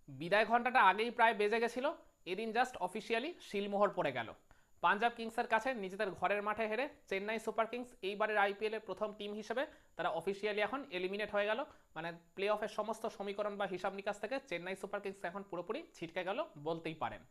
বিদায় ঘন্টাটা আগেই প্রায় বেজে গেছিল। এদিন জাস্ট অফিসিয়ালি শিলমোহর পড়ে গেল। পাঞ্জাব কিংসের কাছে নিজেদের ঘরের মাঠে হেরে চেন্নাই সুপার কিংস এইবারের আইপিএলের প্রথম টিম হিসেবে তারা অফিসিয়ালি এখন এলিমিনেট হয়ে গেল। মানে প্লে অফের সমস্ত সমীকরণ বা হিসাব নিকাশ থেকে চেন্নাই সুপার কিংস এখন পুরোপুরি ছিটকে গেল বলতেই পারেন।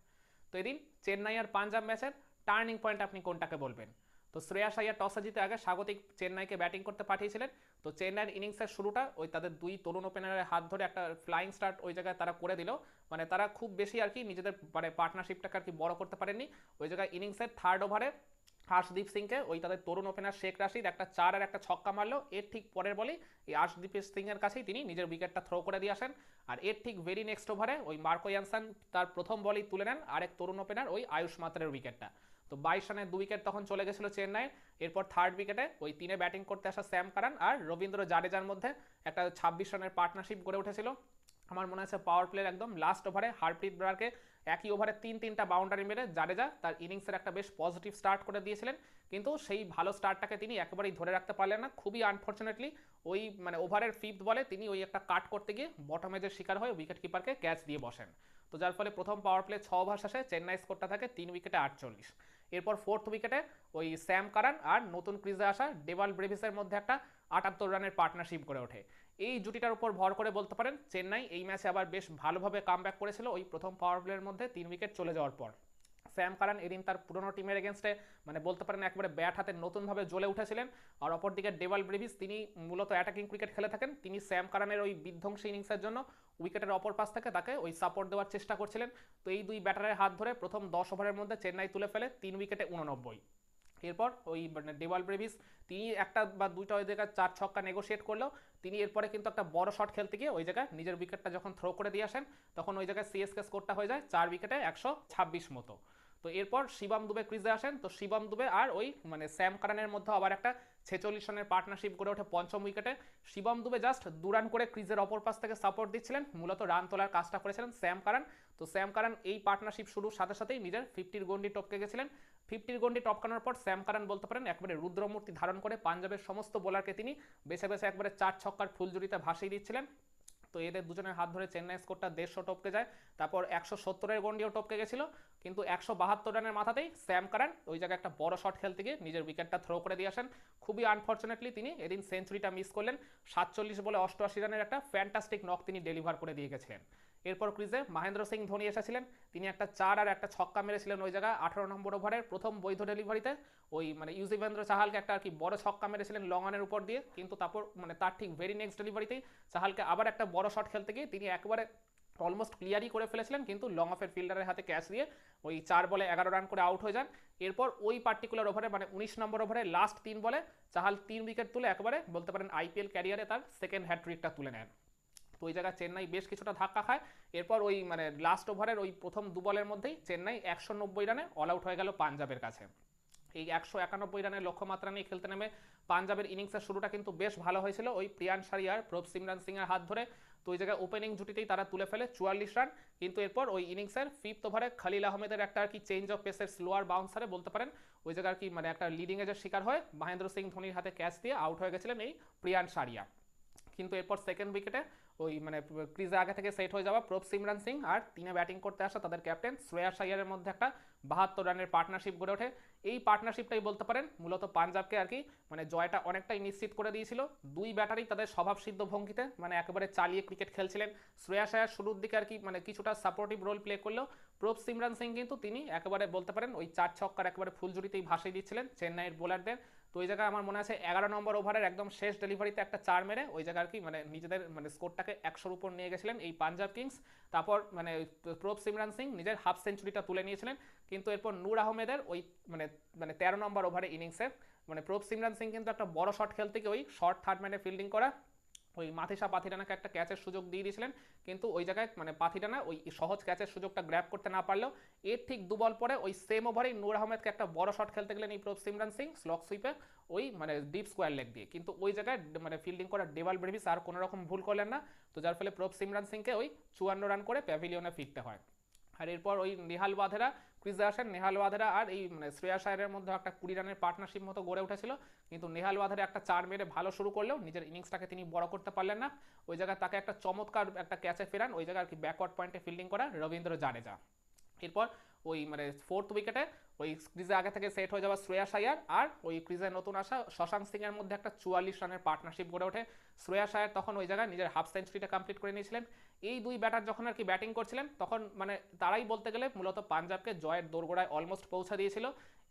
তো এদিন চেন্নাই আর পাঞ্জাব ম্যাচের টার্নিং পয়েন্ট আপনি কোনটাকে বলবেন? তো শ্রেয়াস আইয়ার টসে জিতে আগে স্বাগতিক চেন্নাইকে ব্যাটিং করতে পাঠিয়েছিলেন। তো চেন্নাইয়ের ইনিংসের শুরুটা ওই তাদের দুই তরুণ ওপেনারের হাত ধরে একটা ফ্লাইং স্টার্ট ওই জায়গায় তারা করে দিল। মানে তারা খুব বেশি আর কি নিজেদের মানে পার্টনারশিপটাকে আর কি বড় করতে পারেননি। ওই জায়গায় ইনিংসের থার্ড ওভারে আর্শদীপ সিংকে ওই তাদের তরুণ ওপেনার শেখ রাশিদ একটা 4 আর একটা ছক্কা মারলো। এর ঠিক পরের বলেই এই আর্শদীপ সিংয়ের কাছেই তিনি নিজের উইকেটটা থ্রো করে দিয়ে আসেন। আর এর ঠিক ভেরি নেক্সট ওভারে ওই মার্কো ইয়ানসান তার প্রথম বলেই তুলে নেন আরেক তরুণ ওপেনার ওই আয়ুষ মাত্রের উইকেটটা। তো 22 রানে 2 উইকেট তখন চলে গেছিল চেন্নাইয়ের। এরপর থার্ড উইকেটে ওই তিনে ব্যাটিং করতে আসা স্যাম কারান আর রবীন্দ্র জাডেজার মধ্যে একটা 26 রানের পার্টনারশিপ গড়ে উঠেছিল। আমার মনে আছে পাওয়ার প্লের একদম লাস্ট ওভারে হারপ্রীত ব্রারকে একই ওভারে তিনটা বাউন্ডারি মেরে জাডেজা তার ইনিংসের একটা বেশ পজিটিভ স্টার্ট করে দিয়েছিলেন। কিন্তু সেই ভালো স্টার্টটাকে তিনি একেবারেই ধরে রাখতে পারলেন না, খুবই আনফর্চুনেটলি। ওই মানে ওভারের ফিফথ বলে তিনি ওই একটা কাট করতে গিয়ে বটম এজের শিকার হয়ে উইকেট কিপারকে ক্যাচ দিয়ে বসেন। তো যার ফলে প্রথম পাওয়ার প্লে 6 ওভার শেষে চেন্নাই স্কোরটা থাকে 3 উইকেটে 48। এরপর ফোর্থ উইকেটে ওই স্যাম কারান আর নতুন ক্রিজে আসা ডেভাল ব্রেভিসের মধ্যে একটা 78 রানের পার্টনারশিপ গড়ে ওঠে। এই জুটিটার উপর ভর করে বলতে পারেন চেন্নাই এই ম্যাচে আবার বেশ ভালোভাবে কামব্যাক করেছিল ওই প্রথম পাওয়ার প্লের মধ্যে 3 উইকেট চলে যাওয়ার পর। স্যাম কারান এদিন তার পুরনো টিমের এগেনস্টে মানে বলতে পারেন একবারে ব্যাট হাতে নতুনভাবে জ্বলে উঠেছিলেন। আর অপরদিকে ডেভাল ব্রেভিস তিনি মূলত অ্যাটাকিং ক্রিকেট খেলে থাকেন, তিনি স্যাম কারানের ওই বিধ্বংসী ইনিংসের জন্য উইকেটের অপর পাশ থেকে তাকে ওই সাপোর্ট দেওয়ার চেষ্টা করছিলেন। তো এই দুই ব্যাটারের হাত ধরে প্রথম 10 ওভারের মধ্যে চেন্নাই তুলে ফেলে 3 উইকেটে 89। এরপর ওই মানে ডেভাল ব্রেভিস তিনি একটা বা দুইটা ওই জায়গায় 4 ছক্কা নেগোশিয়েট করলেও তিনি এরপরে কিন্তু একটা বড় শট খেলতে গিয়ে ওই জায়গায় নিজের উইকেটটা যখন থ্রো করে দিয়ে আসেন তখন ওই জায়গায় সিএসকে স্কোরটা হয়ে যায় 4 উইকেটে 126 মতো। তো এরপর শিবম দুবে ক্রিজে আসেন। তো শিবম দুবে আর ওই মানে স্যাম কারানের মধ্যে আবার একটা 46 রানের পার্টনারশিপ গড়ে ওঠে পঞ্চম উইকেটে। শিবম দুবে জাস্ট 2 রান করে ক্রিজের অপর পাশ থেকে সাপোর্ট দিচ্ছিলেন, মূলত রান তোলার কাজটা করেছিলেন স্যাম কারান। তো স্যাম কারান এই পার্টনারশিপ শুরুর সাথে সাথেই নিজের 50-র গন্ডি টপকে গেছিলেন। 50-র গন্ডি টপকানোর পর স্যাম কারান বলতে পারেন একবারে রুদ্রমূর্তি ধারণ করে পাঞ্জাবের সমস্ত বোলারকে তিনি বেছে বেছে একবারে 4 ছক্কার ফুলজুরিতে ভাসিয়ে দিচ্ছিলেন। তো এদের দুজনের হাত ধরে চেন্নাই স্কোরটা 150 টপকে যায়। তারপর 170-এর গন্ডিও টপকে গেছিল, কিন্তু 172 রানের মাথাতেই স্যাম কারান ওই জায়গায় একটা বড় শট খেলতে গিয়ে নিজের উইকেটটা থ্রো করে দিয়ে আসেন। খুবই আনফর্চুনেটলি তিনি এদিন সেঞ্চুরিটা মিস করলেন। 47 বলে 88 রানের একটা ফ্যান্টাস্টিক নক তিনি ডেলিভার করে দিয়ে গেছিলেন। এরপর ক্রিজে মহেন্দ্র সিং ধোনি এসেছিলেন, তিনি একটা 4 আর একটা ছক্কা মেরেছিলেন ওই জায়গায় 18 নম্বর ওভারের প্রথম বৈধ ডেলিভারিতে। ওই মানে ইউজবেন্দ্র চাহালকে একটা আর কি বড় ছক্কা মেরেছিলেন লং অনের উপর দিয়ে, কিন্তু তারপর মানে তার ঠিক ভেরি নেক্সট ডেলিভারিতেই চাহালকে আবার একটা বড় শট খেলতে গিয়ে তিনি একবারে অলমোস্ট ক্লিয়ারই করে ফেলেছিলেন, কিন্তু লং অফের ফিল্ডারের হাতে ক্যাচ দিয়ে ওই 4 বলে 11 রান করে আউট হয়ে যান। এরপর ওই পার্টিকুলার ওভারে মানে 19 নম্বর ওভারে লাস্ট 3 বলে চাহাল 3 উইকেট তুলে একবারে বলতে পারেন আইপিএল ক্যারিয়ারে তার সেকেন্ড হ্যাট্রিকটা তুলে নেন। তো ওই জায়গায় চেন্নাই বেশ কিছুটা ধাক্কা খায়। এরপর ওই মানে লাস্ট ওভারের ওই প্রথম 2 বলের মধ্যেই চেন্নাই 190 রানে অল আউট হয়ে গেল পাঞ্জাবের কাছে। এই 191 রানের লক্ষ্যমাত্রা নিয়ে খেলতে নেমে পাঞ্জাবের ইনিংসের শুরুটা কিন্তু বেশ ভালো হয়েছিল ওই প্রিয়ান সারিয়ার প্রভ সিমরান সিং এর হাত ধরে। তো ওই জায়গায় ওপেনিং জুটিতেই তারা তুলে ফেলে 44 রান। কিন্তু এরপর ওই ইনিংসের ফিফথ ওভারে খালিল আহমেদের একটা আর কি চেঞ্জ অফ পেসের স্লোয়ার বাউন্সারে বলতে পারেন ওই জায়গায় আর কি মানে একটা লিডিং এজের শিকার হয় মহেন্দ্র সিং ধোনির হাতে ক্যাচ দিয়ে আউট হয়ে গেছিলেন এই প্রিয়ান সারিয়া। কিন্তু এরপর সেকেন্ড উইকেটে ওই মানে ক্রিজে আগে থেকে সেট হয়ে যাওয়া প্রভ সিমরান সিং আর তিনে ব্যাটিং করতে আসা তাদের ক্যাপ্টেন শ্রেয়াস আইয়ারের মধ্যে একটা 72 রানের পার্টনারশিপ গড়ে ওঠে। এই পার্টনারশিপটাই বলতে পারেন মূলত পাঞ্জাবকে আর কি মানে জয়টা অনেকটাই নিশ্চিত করে দিয়েছিল। দুই ব্যাটারি তাদের স্বভাবসিদ্ধ ভঙ্গিতে মানে একেবারে চালিয়ে ক্রিকেট খেলছিলেন। শ্রেয়াস আয়ার শুরুর দিকে আর কি মানে কিছুটা সাপোর্টিভ রোল প্লে করলেও প্রভ সিমরান সিং কিন্তু তিনি একেবারে বলতে পারেন ওই 4 ছক্কার একেবারে ফুলজুরিতেই ভাসিয়ে দিচ্ছিলেন চেন্নাইয়ের বোলারদের। তো ওই জায়গায় আমার মনে আছে 11 নম্বর ওভারের একদম শেষ ডেলিভারিতে একটা 4 মেরে ওই জায়গায় আর কি মানে নিজেদের মানে স্কোরটাকে 100-র উপর নিয়ে গেছিলেন এই পাঞ্জাব কিংস। তারপর মানে প্রভ সিমরান সিং নিজের হাফ সেঞ্চুরিটা তুলে নিয়েছিলেন। কিন্তু এরপর নূর আহমেদের ওই মানে মানে 13 নম্বর ওভারে ইনিংসে মানে প্রভ সিমরান সিং কিন্তু একটা বড় শট খেলতে গিয়ে ওই শর্ট থার্ড ম্যানে ফিল্ডিং করা ওই মাথিসা পাথিরানাকে একটা ক্যাচের সুযোগ দিয়ে দিয়েছিলেন। কিন্তু ওই জায়গায় মানে পাথিরানা ওই সহজ ক্যাচের সুযোগটা গ্র্যাব করতে না পারলেও এর ঠিক 2 বল পরে ওই সেম ওভারেই নূর আহমেদকে একটা বড় শট খেলতে গেলেন এই প্রভ সিমরান সিং স্লক সুইপে ওই মানে ডিপ স্কোয়ার লেগ দিয়ে। কিন্তু ওই জায়গায় মানে ফিল্ডিং করা ডেভাল ব্রেভিস আর কোনো রকম ভুল করলেন না। তো যার ফলে প্রভ সিমরান সিংকে ওই 54 রান করে প্যাভিলিয়নে ফিরতে হয়। আর এরপর ওই নেহাল ওয়াধেরা ক্রিজে আসেন। নেহাল ওয়াধেরা আর এই মানে শ্রেয়াস আয়ারের মধ্যে একটা 20 রানের পার্টনারশিপ মতো গড়ে উঠেছিল, কিন্তু নেহাল ওয়াধেরা একটা 4 মেরে ভালো শুরু করলেও নিজের ইনিংসটাকে তিনি বড় করতে পারলেন না। ওই জায়গায় তাকে একটা চমৎকার একটা ক্যাচে ফেরান ওই জায়গায় আর কি ব্যাকওয়ার্ড পয়েন্টে ফিল্ডিং করা রবীন্দ্র জাডেজা। এরপর ওই মানে 4th উইকেটে ওই ক্রিজে আগে থেকে সেট হয়ে যাওয়া শ্রেয়াস আয়ার আর ওই ক্রিজে নতুন আসা শশাঙ্ক সিং এর মধ্যে একটা 44 রানের পার্টনারশিপ গড়ে ওঠে। শ্রেয়াস আয়ার তখন ওই জায়গায় নিজের হাফ সেঞ্চুরিটা কমপ্লিট করে নিয়েছিলেন। এই দুই ব্যাটার যখন আর কি ব্যাটিং করছিলেন তখন মানে তারাই বলতে গেলে মূলত পাঞ্জাবকে জয়ের দোরগোড়ায় অলমোস্ট পৌঁছে দিয়েছিল।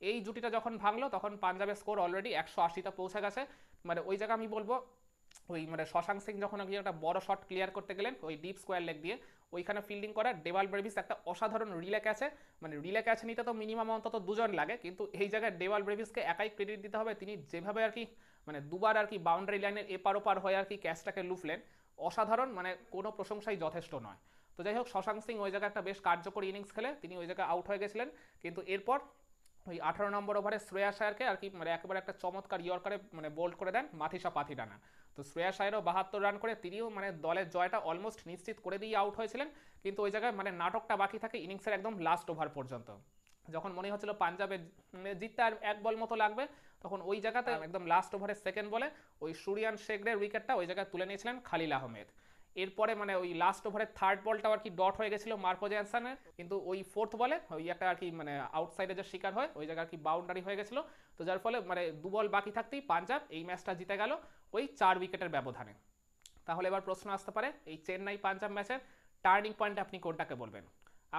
এই জুটিটা যখন ভাঙলো তখন পাঞ্জাবের স্কোর অলরেডি 180তে পৌঁছে গেছে। মানে ওই জায়গায় আমি বলবো ওই মানে শশাঙ্ক সিং যখন গিয়ে একটা বড় শট ক্লিয়ার করতে গেলেন ওই ডিপ স্কোয়ার লেগ দিয়ে, ওইখানে ফিল্ডিং করা ডেভাল ব্রেভিস একটা অসাধারণ রিলে ক্যাচে, মানে রিলে ক্যাচ নিতে তো মিনিমাম অন্তত দুজন লাগে, কিন্তু এই জায়গায় ডেভাল ব্রেভিসকে একাই ক্রেডিট দিতে হবে। তিনি যেভাবে আর কি মানে দুবার আর কি বাউন্ডারি লাইনের এপার ওপার হয়ে আর কি ক্যাচটাকে লুফলেন, অসাধারণ, মানে কোনো প্রশংসাই যথেষ্ট নয়। তো যাই হোক, শশাঙ্ক সিং ওই জায়গায় একটা বেশ কার্যকরী ইনিংস খেলে তিনি ওই জায়গায় আউট হয়ে গেছিলেন। কিন্তু এরপর ওই 18 নম্বর ওভারে শ্রেয়াস আয়ারকে আর কি মানে একেবারে একটা চমৎকার ইয়র্কারে মানে বোল্ড করে দেন মাথিসা পাথিডানা। তো শ্রেয়াস আয়ারও 72 রান করে তিনিও মানে দলের জয়টা অলমোস্ট নিশ্চিত করে দিয়ে আউট হয়েছিলেন। কিন্তু ওই জায়গায় মানে নাটকটা বাকি থাকে ইনিংসের একদম লাস্ট ওভার পর্যন্ত, যখন মনে হচ্ছিল পাঞ্জাবের জিততে আর 1 বল মতো লাগবে, তখন ওই জায়গাতে একদম লাস্ট ওভারের সেকেন্ড বলে ওই সুরিয়ান শেখরের উইকেটটা ওই জায়গায় তুলে নিয়েছিলেন খালিল আহমেদ। এরপরে মানে ওই লাস্ট ওভারের থার্ড বলটাও আর কি ডট হয়ে গেছিল মার্কো জ্যানসনের, কিন্তু ওই 4th বলে ওই একটা আর কি মানে আউটসাইডে যে শিকার হয় ওই জায়গায় আর কি বাউন্ডারি হয়ে গেছিল। তো যার ফলে মানে 2 বল বাকি থাকতেই পাঞ্জাব এই ম্যাচটা জিতে গেল ওই 4 উইকেটের ব্যবধানে। তাহলে এবার প্রশ্ন আসতে পারে এই চেন্নাই পাঞ্জাব ম্যাচের টার্নিং পয়েন্ট আপনি কোনটাকে বলবেন?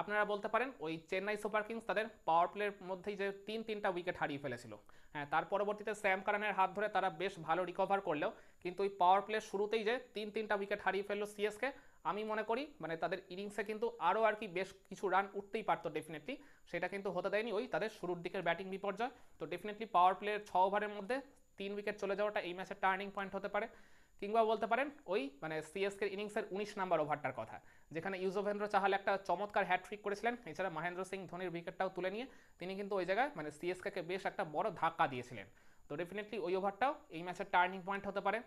আপনারা বলতে পারেন ওই চেন্নাই সুপার কিংস তাদের পাওয়ার প্লের মধ্যেই যে 3টা উইকেট হারিয়ে ফেলেছিল, হ্যাঁ তার পরবর্তীতে স্যাম কারানের হাত ধরে তারা বেশ ভালো রিকভার করলেও কিন্তু ওই পাওয়ার প্লের শুরুতেই যে 3টা উইকেট হারিয়ে ফেললো সিএসকে, আমি মনে করি মানে তাদের ইনিংসে কিন্তু আরও আর কি বেশ কিছু রান উঠতেই পারতো ডেফিনেটলি, সেটা কিন্তু হতে দেয়নি ওই তাদের শুরুর দিকের ব্যাটিং বিপর্যয়। তো ডেফিনেটলি পাওয়ার প্লের 6 ওভারের মধ্যে 3 উইকেট চলে যাওয়াটা এই ম্যাচের টার্নিং পয়েন্ট হতে পারে। কিংবা বলতে পারেন ওই মানে সিএসকের ইনিংসের 19 নম্বর ওভারটার কথা, যেখানে ইউজবেন্দ্র চাহাল একটা চমৎকার হ্যাট্রিক করেছিলেন, এছাড়া মহেন্দ্র সিং ধোনির উইকেটটাও তুলে নিয়ে তিনি কিন্তু ওই জায়গায় মানে সিএসকে বেশ একটা বড় ধাক্কা দিয়েছিলেন। তো ডেফিনেটলি ওই ওভারটাও এই ম্যাচের টার্নিং পয়েন্ট হতে পারে।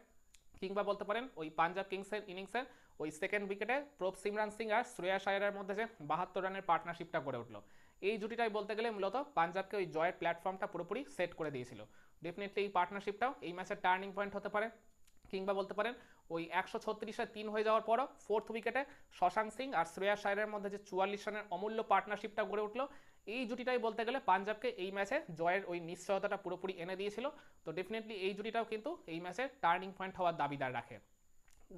কিংবা বলতে পারেন ওই পাঞ্জাব কিংসের ইনিংসের ওই সেকেন্ড উইকেটে প্রভ সিমরান সিং আর শ্রেয়াস আয়ারের মধ্যে যে 72 রানের পার্টনারশিপটা গড়ে উঠলো, এই জুটিটাই বলতে গেলে মূলত পাঞ্জাবকে ওই জয়ের প্ল্যাটফর্মটা পুরোপুরি সেট করে দিয়েছিল। ডেফিনেটলি এই পার্টনারশিপটাও এই ম্যাচের টার্নিং পয়েন্ট হতে পারে। কিংবা বলতে পারেন ওই 136-এ 3 হয়ে যাওয়ার পরও 4th উইকেটে শশাঙ্ক সিং আর শ্রেয়াস আয়ারের মধ্যে যে 44 রানের অমূল্য পার্টনারশিপটা গড়ে উঠলো, এই জুটিটাই বলতে গেলে পাঞ্জাবকে এই ম্যাচে জয়ের ওই নিশ্চয়তাটা পুরোপুরি এনে দিয়েছিল। তো ডেফিনেটলি এই জুটিটাও কিন্তু এই ম্যাচে টার্নিং পয়েন্ট হওয়ার দাবিদার রাখে।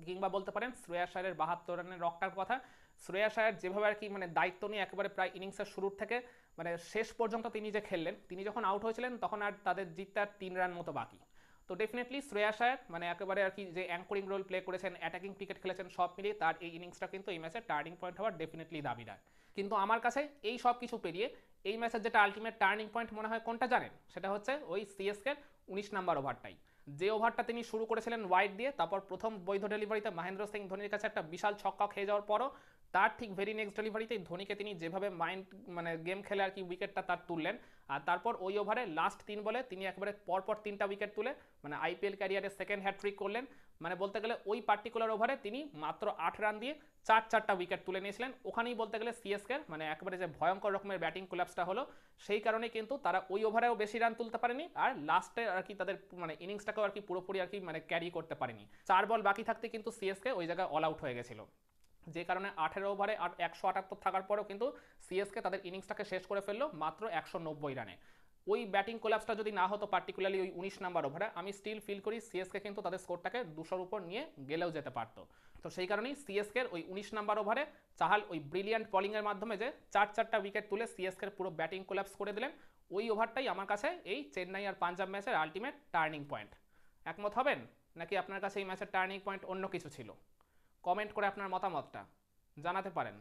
কিংবা বলতে পারেন শ্রেয়াস আয়ারের 72 রানের রকটার কথা, শ্রেয়াস আয়ার যেভাবে আর কি মানে দায়িত্ব নিয়ে একেবারে প্রায় ইনিংসের শুরুর থেকে মানে শেষ পর্যন্ত তিনি যে খেললেন, তিনি যখন আউট হয়েছিলেন তখন আর তাদের জিততে আর 3 রান মতো বাকি। তো ডেফিনেটলি শ্রেয়াস আয়ার মানে একেবারে আর কি যে অ্যাঙ্করিং রোল প্লে করেছেন, অ্যাটাকিং ক্রিকেট খেলেছেন, সব মিলিয়ে তার এই ইনিংসটা কিন্তু এই ম্যাচের টার্নিং পয়েন্ট হওয়ার ডেফিনেটলি দাবিদার। কিন্তু আমার কাছে এই সব কিছু পেরিয়ে এই ম্যাচের যেটা আলটিমেট টার্নিং পয়েন্ট মনে হয় কোনটা জানেন? সেটা হচ্ছে ওই সিএসকের 19 নম্বর ওভারটাই। যে ওভারটা তিনি শুরু করেছিলেন ওয়াইড দিয়ে, তারপর প্রথম বৈধ ডেলিভারিতে মহেন্দ্র সিং ধোনির কাছে একটা বিশাল ছক্কা খেয়ে যাওয়ার পরও তার ঠিক ভেরি নেক্সট ডেলিভারিতেই ধোনিকে তিনি যেভাবে মাইন্ড মানে গেম খেলে আর কি উইকেটটা তার তুললেন, আর তারপর ওই ওভারে লাস্ট 3 বলে তিনি একবারে পরপর 3টা উইকেট তুলে মানে আইপিএল ক্যারিয়ারের সেকেন্ড হ্যাট্রিক করলেন। মানে বলতে গেলে ওই পার্টিকুলার ওভারে তিনি মাত্র 8 রান দিয়ে 4টা উইকেট তুলে নিয়েছিলেন। ওখানেই বলতে গেলে সিএসকে মানে একেবারে যে ভয়ঙ্কর রকমের ব্যাটিং কোলাপসটা হলো, সেই কারণে কিন্তু তারা ওই ওভারেও বেশি রান তুলতে পারেনি, আর লাস্টে আর কি তাদের মানে ইনিংসটাকেও আর কি পুরোপুরি আর কি মানে ক্যারি করতে পারেনি। 4 বল বাকি থাকতে কিন্তু সিএসকে ওই জায়গায় অল আউট হয়ে গেছিল, যে কারণে 18 ওভারে আর 178 থাকার পরেও কিন্তু সিএসকে তাদের ইনিংসটাকে শেষ করে ফেললো মাত্র 190 রানে। ওই ব্যাটিং কোলাপসটা যদি না হতো পার্টিকুলারলি ওই 19 নাম্বার ওভারে, আমি স্টিল ফিল করি সিএসকে কিন্তু তাদের স্কোরটাকে 200-র উপর নিয়ে গেলেও যেতে পারতো। তো সেই কারণেই সিএসকের ওই 19 নাম্বার ওভারে চাহাল ওই ব্রিলিয়ান্ট বোলিংয়ের মাধ্যমে যে 4টা উইকেট তুলে সিএসকের পুরো ব্যাটিং কোলাপস করে দিলেন, ওই ওভারটাই আমার কাছে এই চেন্নাই আর পাঞ্জাব ম্যাচের আলটিমেট টার্নিং পয়েন্ট। একমত হবেন নাকি আপনার কাছে এই ম্যাচের টার্নিং পয়েন্ট অন্য কিছু ছিল? কমেন্ট করে আপনার মতামতটা জানাতে পারেন।